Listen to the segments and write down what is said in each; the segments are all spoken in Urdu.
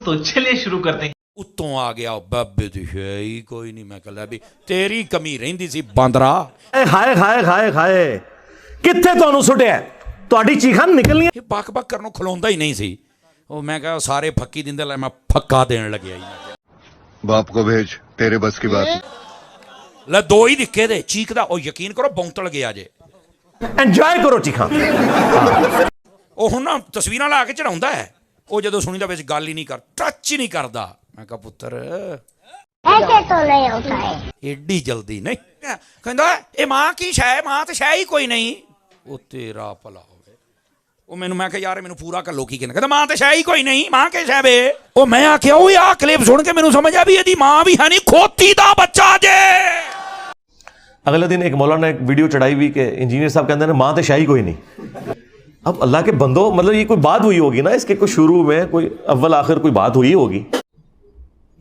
تو چلیے شروع کرتے ہیں. اتوں آ گیا بابے دی ہے ہی کوئی نہیں. میں کہا بھی تیری کمی رہندی سی باندرا. ہائے ہائے ہائے ہائے کتھے تانوں سٹیا تہاڈی چیخاں نکلنی. یہ بک بک کرنوں کھلوندا ہی نہیں سی. وہ میں کہا سارے پھکی دیندے لے میں پھکا دین لگیا ہی. باپ کو بھیج تیرے بس کی بات. لے دو ہی دکھے دے چیخدا. او یقین کرو بونتل گیا جے. انجوائے کرو چیخاں. وہ ہن نا تصویراں لا کے چڑھاوندا ہے. وہ جدوں سنی دا وچ گل ہی نہیں کر ٹچ ہی نہیں کردا. میں کہا پتر ایسے تو نہیں ہوتا ہے. ایڈی جلدی نہیں. کہندا اے ماں کی شے ماں تے شے ہی کوئی نہیں. وہ تیرا بھلا ہوے. وہ مینوں میں کہ یار مینوں پورا کر لو کی کہندا ماں تے شے ہی کوئی نہیں. ماں کے شے بے. وہ میں آکھیا او آ کلپ سن کے مینوں سمجھ آ بھی ایدی ماں بھی ہے نہیں کھوتی دا بچہ جے. اگلے دن ایک مولانا نے ایک ویڈیو چڑھائی ہوئی کہ انجینئر صاحب کہتے ہیں ماں تے شاہی کوئی نہیں. اب اللہ کے بندو مطلب یہ کوئی بات ہوئی ہوگی نا اس کے کوئی شروع میں کوئی اول آخر کوئی بات ہوئی ہوگی.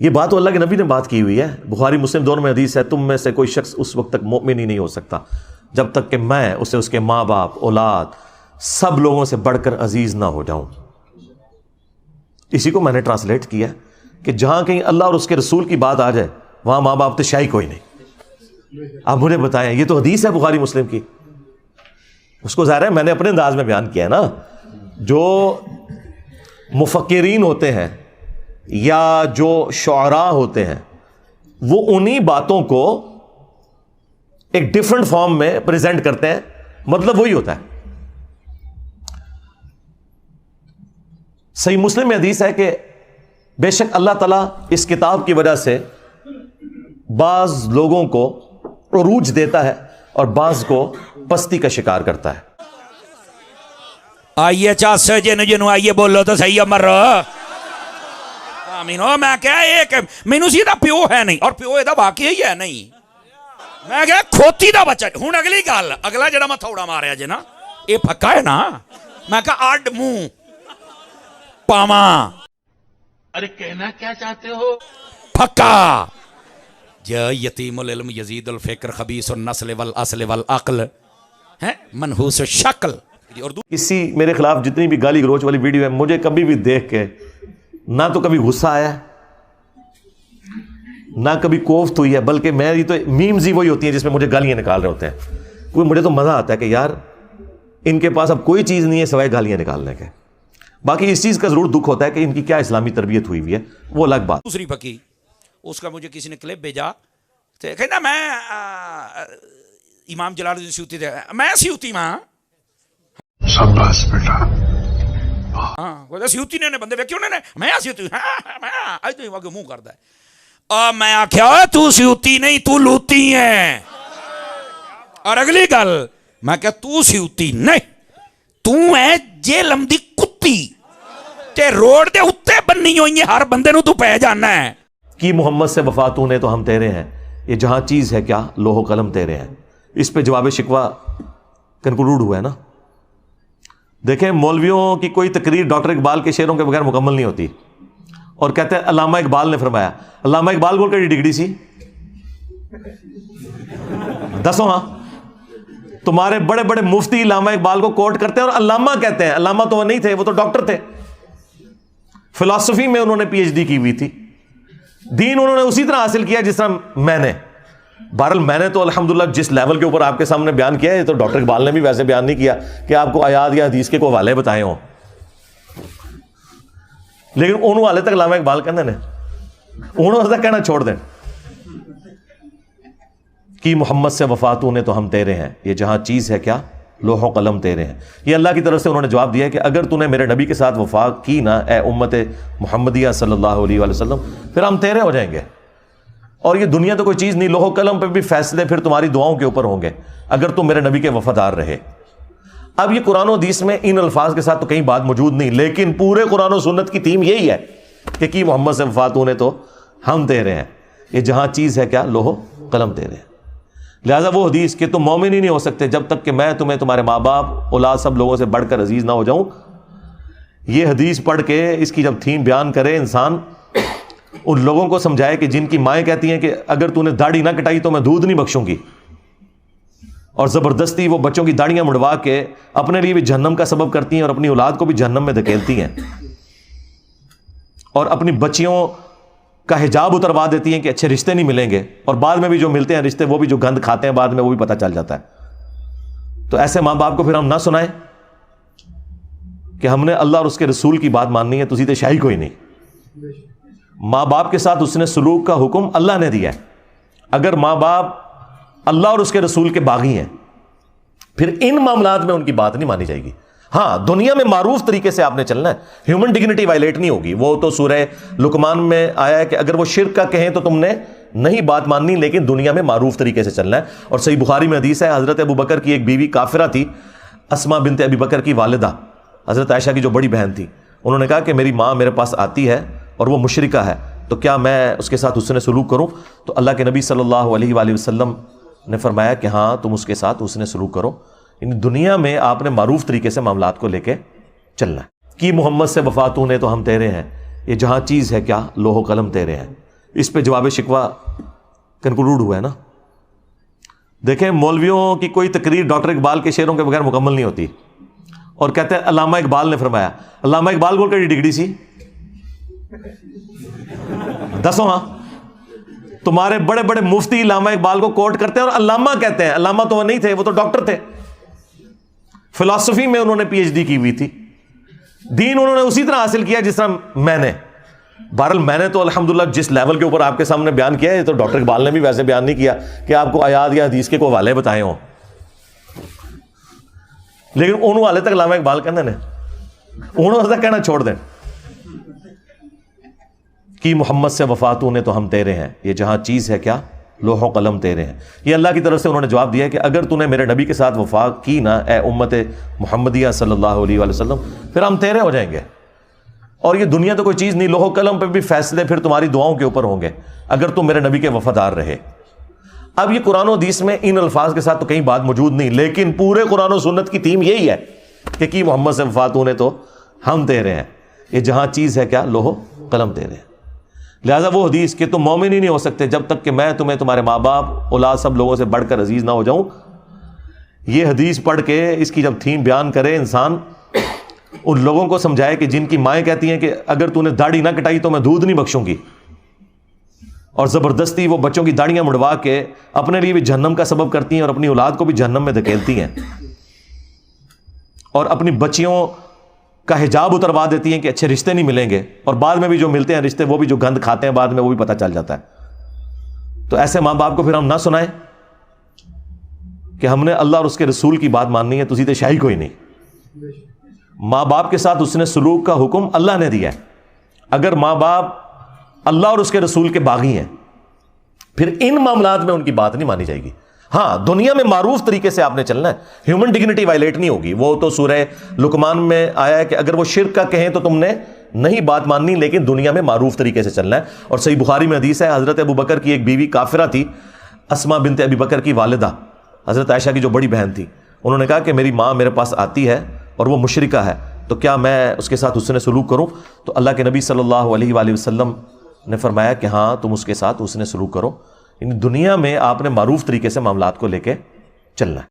یہ بات تو اللہ کے نبی نے بات کی ہوئی ہے. بخاری مسلم دونوں میں حدیث ہے تم میں سے کوئی شخص اس وقت تک مومن ہی نہیں ہو سکتا جب تک کہ میں اسے اس کے ماں باپ اولاد سب لوگوں سے بڑھ کر عزیز نہ ہو جاؤں. اسی کو میں نے ٹرانسلیٹ کیا کہ جہاں کہیں اللہ اور اس کے رسول کی بات آ جائے وہاں ماں باپ تے شاہی کوئی نہیں. آپ مجھے بتائیں یہ تو حدیث ہے بخاری مسلم کی. اس کو ظاہر ہے میں نے اپنے انداز میں بیان کیا ہے نا. جو مفکرین ہوتے ہیں یا جو شعراء ہوتے ہیں وہ انہی باتوں کو ایک ڈیفرنٹ فارم میں پریزنٹ کرتے ہیں. مطلب وہی ہوتا ہے. صحیح مسلم میں حدیث ہے کہ بے شک اللہ تعالیٰ اس کتاب کی وجہ سے بعض لوگوں کو عروج دیتا ہے اور بعض کو پستی کا شکار کرتا ہے. آئیے چاس جن جنو آئیے بولو تو صحیح امر. آمین. میں کہا ایک مینوں سیدھا پیو ہے نہیں اور پیو دا واقعی ہی ہے نہیں. میں کہا کھوتی دا بچہ. ہن اگلی گل اگلا جڑا میں تھوڑا ماریا جے نا یہ پھکا ہے نا. میں کہا اڈ منہ پاواں. ارے کہنا کیا چاہتے ہو؟ پھکا جا یتیم العلم یزید الفکر خبیث النسل والاصل والعقل ہے منحوس الشکل. کسی میرے خلاف جتنی بھی گالی گلوچ والی ویڈیو ہے مجھے کبھی بھی دیکھ کے نہ تو کبھی غصہ آیا نہ کبھی کوفت ہوئی ہے بلکہ میری تو میمز ہی وہی ہوتی ہیں جس میں مجھے گالیاں نکال رہے ہوتے ہیں. کوئی مجھے تو مزہ آتا ہے کہ یار ان کے پاس اب کوئی چیز نہیں ہے سوائے گالیاں نکالنے کے. باقی اس چیز کا ضرور دکھ ہوتا ہے کہ ان کی کیا اسلامی تربیت ہوئی ہوئی ہے وہ الگ بات. دوسری پکی اس کا مجھے کسی نے کلپ بھیجا کہنا میں امام جلال الدین سیوطی تھے. میں سیوطی ماں شاباش بیٹا. ہاں سیوطی نے بندے ویکھے انہوں نے میں سیوطی میں منہ کردا ہے. میں آخیا تو سیوطی نہیں تو لوتی ہے. اور اگلی گل میں کہ تو سیوطی نہیں تو ہے جیلم دی کتی تے روڈ دے اتے بننی ہوئی ہیں ہر بندے نو تو پہ جانا ہے. کی محمد سے وفاتوں نے تو ہم تیرے ہیں یہ جہاں چیز ہے کیا لوح و قلم تیرے ہیں. اس پہ جواب شکوہ کنکلوڈ ہوا ہے نا. دیکھیں مولویوں کی کوئی تقریر ڈاکٹر اقبال کے شعروں کے بغیر مکمل نہیں ہوتی. اور کہتے ہیں علامہ اقبال نے فرمایا. علامہ اقبال کو کیڑی ڈگری سی دسو. ہاں تمہارے بڑے بڑے مفتی علامہ اقبال کو کوٹ کرتے ہیں اور علامہ کہتے ہیں. علامہ تو وہ نہیں تھے وہ تو ڈاکٹر تھے. فلسفی میں انہوں نے پی ایچ ڈی کی ہوئی تھی. دین انہوں نے اسی طرح حاصل کیا جس طرح میں نے. بہرحال میں نے تو الحمدللہ جس لیول کے اوپر آپ کے سامنے بیان کیا ہے تو ڈاکٹر اقبال نے بھی ویسے بیان نہیں کیا کہ آپ کو آیات یا حدیث کے کوئی حوالے بتائے ہوں. لیکن انہوں حالے تک علامہ اقبال کہنے نے انہوں تک کہنا چھوڑ دیں. کی محمد سے وفاتوں نے تو ہم تیرے ہیں یہ جہاں چیز ہے کیا لوح و قلم تیرے ہیں. یہ اللہ کی طرف سے انہوں نے جواب دیا ہے کہ اگر تو نے میرے نبی کے ساتھ وفا کی نا اے امت محمدیہ صلی اللہ علیہ وآلہ وسلم پھر ہم تیرے ہو جائیں گے. اور یہ دنیا تو کوئی چیز نہیں. لوح و قلم پہ بھی فیصلے پھر تمہاری دعاؤں کے اوپر ہوں گے اگر تم میرے نبی کے وفادار رہے. اب یہ قرآن و حدیث میں ان الفاظ کے ساتھ تو کہیں بات موجود نہیں لیکن پورے قرآن و سنت کی تھیم یہی ہے کہ کی محمد سے وفاتوں نے تو ہم تیرے ہیں یہ جہاں چیز ہے کیا لوح و قلم تیرے ہیں. لہٰذا وہ حدیث کہ تم مومن ہی نہیں ہو سکتے جب تک کہ میں تمہیں تمہارے ماں باپ اولاد سب لوگوں سے بڑھ کر عزیز نہ ہو جاؤں. یہ حدیث پڑھ کے اس کی جب تھیم بیان کرے انسان ان لوگوں کو سمجھائے کہ جن کی مائیں کہتی ہیں کہ اگر تو نے داڑھی نہ کٹائی تو میں دودھ نہیں بخشوں گی اور زبردستی وہ بچوں کی داڑیاں مڑوا کے اپنے لیے بھی جہنم کا سبب کرتی ہیں اور اپنی اولاد کو بھی جہنم میں دھکیلتی ہیں. اور اپنی بچیوں کا حجاب اتروا دیتی ہیں کہ اچھے رشتے نہیں ملیں گے، اور بعد میں بھی جو ملتے ہیں رشتے وہ بھی جو گند کھاتے ہیں بعد میں وہ بھی پتہ چل جاتا ہے۔ تو ایسے ماں باپ کو پھر ہم نہ سنائیں کہ ہم نے اللہ اور اس کے رسول کی بات ماننی ہے، تسی تے شاہی کوئی نہیں۔ ماں باپ کے ساتھ اس نے سلوک کا حکم اللہ نے دیا ہے۔ اگر ماں باپ اللہ اور اس کے رسول کے باغی ہیں پھر ان معاملات میں ان کی بات نہیں مانی جائے گی۔ ہاں، دنیا میں معروف طریقے سے آپ نے چلنا ہے، ہیومن ڈگنیٹی وائلیٹ نہیں ہوگی۔ وہ تو سورہ لقمان میں آیا ہے کہ اگر وہ شرک کا کہیں تو تم نے نہیں بات ماننی، لیکن دنیا میں معروف طریقے سے چلنا ہے۔ اور صحیح بخاری میں حدیث ہے، حضرت ابو بکر کی ایک بیوی کافرہ تھی، اسماء بنت ابی بکر کی والدہ، حضرت عائشہ کی جو بڑی بہن تھی، انہوں نے کہا کہ میری ماں میرے پاس آتی ہے اور وہ مشرکہ ہے، تو کیا میں اس کے ساتھ حسن سلوک کروں؟ تو اللہ کے نبی صلی اللہ علیہ وآلہ وسلم نے فرمایا کہ ہاں تم اس کے ساتھ حسن سلوک کرو۔ یعنی دنیا میں آپ نے معروف طریقے سے معاملات کو لے کے چلنا ہے۔ کی محمد سے وفا تو نے تو ہم تیرے ہیں، یہ جہاں چیز ہے کیا لوح و قلم تیرے ہیں۔ اس پہ جواب شکوہ کنکلوڈ ہوا ہے نا۔ دیکھیں، مولویوں کی کوئی تقریر ڈاکٹر اقبال کے شعروں کے بغیر مکمل نہیں ہوتی، اور کہتے ہیں علامہ اقبال نے فرمایا۔ علامہ اقبال کو کیڑی ڈگری سی؟ دسو ہاں، تمہارے بڑے بڑے مفتی علامہ اقبال کو کوٹ کرتے ہیں اور علامہ کہتے ہیں۔ علامہ تو وہ نہیں تھے، وہ تو ڈاکٹر تھے، فلسفی میں انہوں نے پی ایچ ڈی کی ہوئی تھی، دین انہوں نے اسی طرح حاصل کیا جس طرح میں نے۔ بہرحال میں نے تو الحمدللہ جس لیول کے اوپر آپ کے سامنے بیان کیا ہے، یہ تو ڈاکٹر اقبال نے بھی ویسے بیان نہیں کیا کہ آپ کو آیات یا حدیث کے کوئی حوالے بتائے ہوں، لیکن ان حوالے تک علامہ اقبال کہنے نے، انہوں تک کہنا چھوڑ دیں۔ کی محمد سے وفا تو نے تو ہم تیرے ہیں، یہ جہاں چیز ہے کیا لوح و قلم تیرے ہیں۔ یہ اللہ کی طرف سے انہوں نے جواب دیا ہے کہ اگر تو نے میرے نبی کے ساتھ وفا کی نا اے امت محمدیہ صلی اللہ علیہ وآلہ وسلم، پھر ہم تیرے ہو جائیں گے۔ اور یہ دنیا تو کوئی چیز نہیں، لوح و قلم پہ بھی فیصلے پھر تمہاری دعاؤں کے اوپر ہوں گے اگر تم میرے نبی کے وفادار رہے۔ اب یہ قرآن و حدیث میں ان الفاظ کے ساتھ تو کہیں بات موجود نہیں، لیکن پورے قرآن و سنت کی تھیم یہی ہے کہ کی محمد سے وفا تو نے تو ہم تیرے ہیں، یہ جہاں چیز ہے کیا لوح و قلم تیرے ہیں۔ لہٰذا وہ حدیث کہ تم مومن ہی نہیں ہو سکتے جب تک کہ میں تمہیں تمہارے ماں باپ اولاد سب لوگوں سے بڑھ کر عزیز نہ ہو جاؤں، یہ حدیث پڑھ کے اس کی جب تھیم بیان کرے انسان، ان لوگوں کو سمجھائے کہ جن کی مائیں کہتی ہیں کہ اگر تو نے داڑھی نہ کٹائی تو میں دودھ نہیں بخشوں گی، اور زبردستی وہ بچوں کی داڑیاں مڑوا کے اپنے لیے بھی جہنم کا سبب کرتی ہیں اور اپنی اولاد کو بھی جہنم میں دھکیلتی ہیں، اور اپنی بچیوں کا حجاب اتروا دیتی ہیں کہ اچھے رشتے نہیں ملیں گے، اور بعد میں بھی جو ملتے ہیں رشتے وہ بھی جو گند کھاتے ہیں بعد میں وہ بھی پتہ چل جاتا ہے۔ تو ایسے ماں باپ کو پھر ہم نہ سنائیں کہ ہم نے اللہ اور اس کے رسول کی بات ماننی ہے، تسی تے شاہی کوئی نہیں۔ ماں باپ کے ساتھ اس نے سلوک کا حکم اللہ نے دیا ہے۔ اگر ماں باپ اللہ اور اس کے رسول کے باغی ہیں پھر ان معاملات میں ان کی بات نہیں مانی جائے گی۔ ہاں، دنیا میں معروف طریقے سے آپ نے چلنا ہے، ہیومن ڈگنیٹی وائلیٹ نہیں ہوگی۔ وہ تو سورہ لقمان میں آیا ہے کہ اگر وہ شرک کا کہیں تو تم نے نہیں بات ماننی، لیکن دنیا میں معروف طریقے سے چلنا ہے۔ اور صحیح بخاری میں حدیث ہے، حضرت ابو بکر کی ایک بیوی کافرہ تھی، اسماء بنت ابی بکر کی والدہ، حضرت عائشہ کی جو بڑی بہن تھی، انہوں نے کہا کہ میری ماں میرے پاس آتی ہے اور وہ مشرکہ ہے، تو کیا میں اس کے ساتھ حسن سلوک کروں؟ تو اللہ کے نبی صلی اللہ علیہ وآلہ وسلم نے فرمایا کہ ہاں تم اس کے ساتھ حسن سلوک کرو۔ یعنی دنیا میں آپ نے معروف طریقے سے معاملات کو لے کے چلنا ہے۔